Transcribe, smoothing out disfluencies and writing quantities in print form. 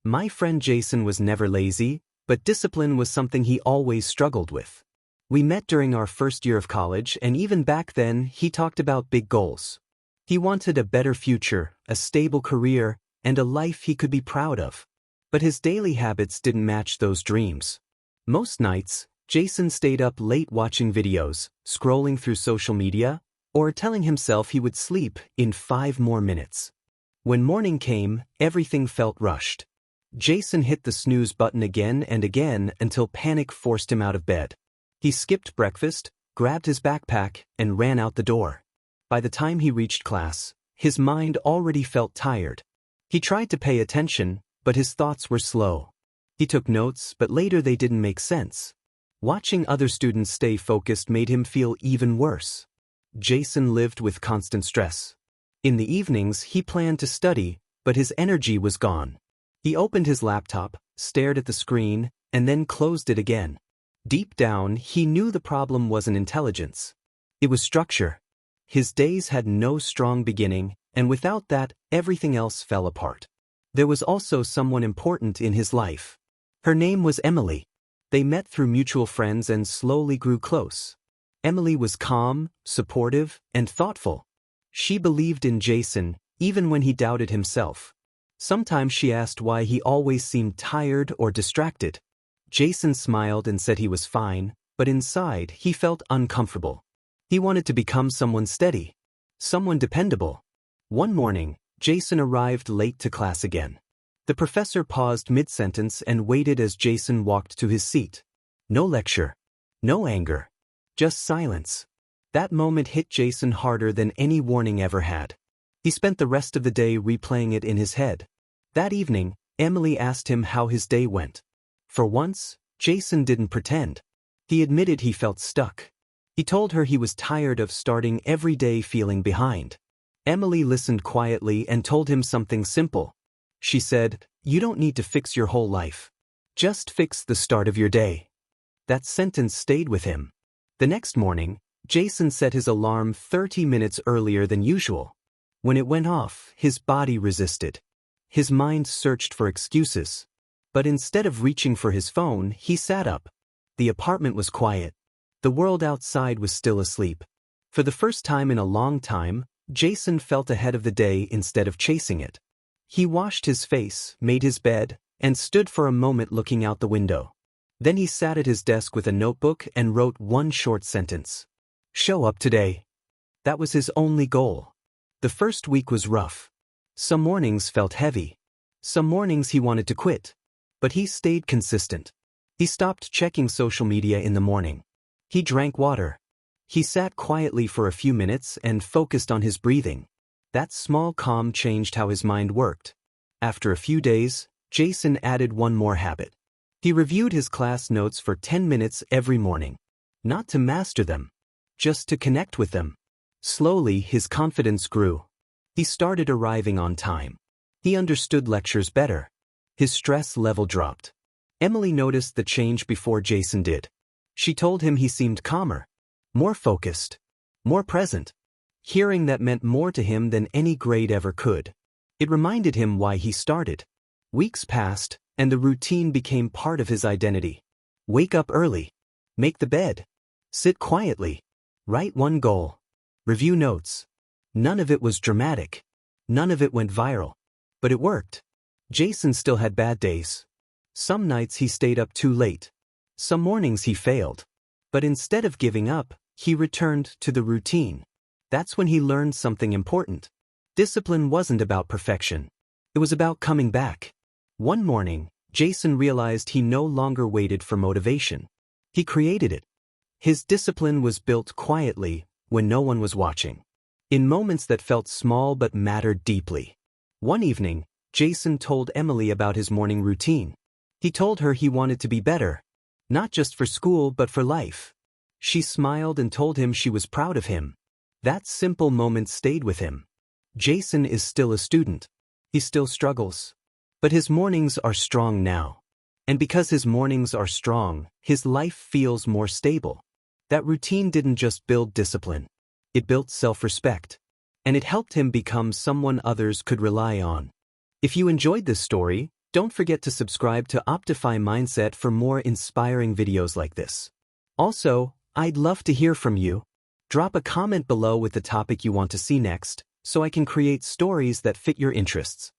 My friend Jason was never lazy, but discipline was something he always struggled with. We met during our first year of college, and even back then, he talked about big goals. He wanted a better future, a stable career, and a life he could be proud of. But his daily habits didn't match those dreams. Most nights, Jason stayed up late watching videos, scrolling through social media, or telling himself he would sleep in 5 more minutes. When morning came, everything felt rushed. Jason hit the snooze button again and again until panic forced him out of bed. He skipped breakfast, grabbed his backpack, and ran out the door. By the time he reached class, his mind already felt tired. He tried to pay attention, but his thoughts were slow. He took notes, but later they didn't make sense. Watching other students stay focused made him feel even worse. Jason lived with constant stress. In the evenings, he planned to study, but his energy was gone. He opened his laptop, stared at the screen, and then closed it again. Deep down, he knew the problem wasn't intelligence. It was structure. His days had no strong beginning, and without that, everything else fell apart. There was also someone important in his life. Her name was Emily. They met through mutual friends and slowly grew close. Emily was calm, supportive, and thoughtful. She believed in Jason, even when he doubted himself. Sometimes she asked why he always seemed tired or distracted. Jason smiled and said he was fine, but inside he felt uncomfortable. He wanted to become someone steady, someone dependable. One morning, Jason arrived late to class again. The professor paused mid-sentence and waited as Jason walked to his seat. No lecture, no anger, just silence. That moment hit Jason harder than any warning ever had. He spent the rest of the day replaying it in his head. That evening, Emily asked him how his day went. For once, Jason didn't pretend. He admitted he felt stuck. He told her he was tired of starting every day feeling behind. Emily listened quietly and told him something simple. She said, "You don't need to fix your whole life. Just fix the start of your day." That sentence stayed with him. The next morning, Jason set his alarm 30 minutes earlier than usual. When it went off, his body resisted. His mind searched for excuses. But instead of reaching for his phone, he sat up. The apartment was quiet. The world outside was still asleep. For the first time in a long time, Jason felt ahead of the day instead of chasing it. He washed his face, made his bed, and stood for a moment looking out the window. Then he sat at his desk with a notebook and wrote one short sentence. "Show up today." That was his only goal. The first week was rough. Some mornings felt heavy. Some mornings he wanted to quit. But he stayed consistent. He stopped checking social media in the morning. He drank water. He sat quietly for a few minutes and focused on his breathing. That small calm changed how his mind worked. After a few days, Jason added one more habit. He reviewed his class notes for 10 minutes every morning. Not to master them, just to connect with them. Slowly, his confidence grew. He started arriving on time. He understood lectures better. His stress level dropped. Emily noticed the change before Jason did. She told him he seemed calmer, more focused, more present. Hearing that meant more to him than any grade ever could. It reminded him why he started. Weeks passed, and the routine became part of his identity. Wake up early. Make the bed. Sit quietly. Write one goal. Review notes. None of it was dramatic. None of it went viral. But it worked. Jason still had bad days. Some nights he stayed up too late. Some mornings he failed. But instead of giving up, he returned to the routine. That's when he learned something important. Discipline wasn't about perfection. It was about coming back. One morning, Jason realized he no longer waited for motivation. He created it. His discipline was built quietly, when no one was watching. In moments that felt small but mattered deeply. One evening, Jason told Emily about his morning routine. He told her he wanted to be better. Not just for school but for life. She smiled and told him she was proud of him. That simple moment stayed with him. Jason is still a student. He still struggles. But his mornings are strong now. And because his mornings are strong, his life feels more stable. That routine didn't just build discipline. It built self-respect. And it helped him become someone others could rely on. If you enjoyed this story, Don't forget to subscribe to Optify Mindset for more inspiring videos like this. Also, I'd love to hear from you. Drop a comment below with the topic you want to see next, so I can create stories that fit your interests.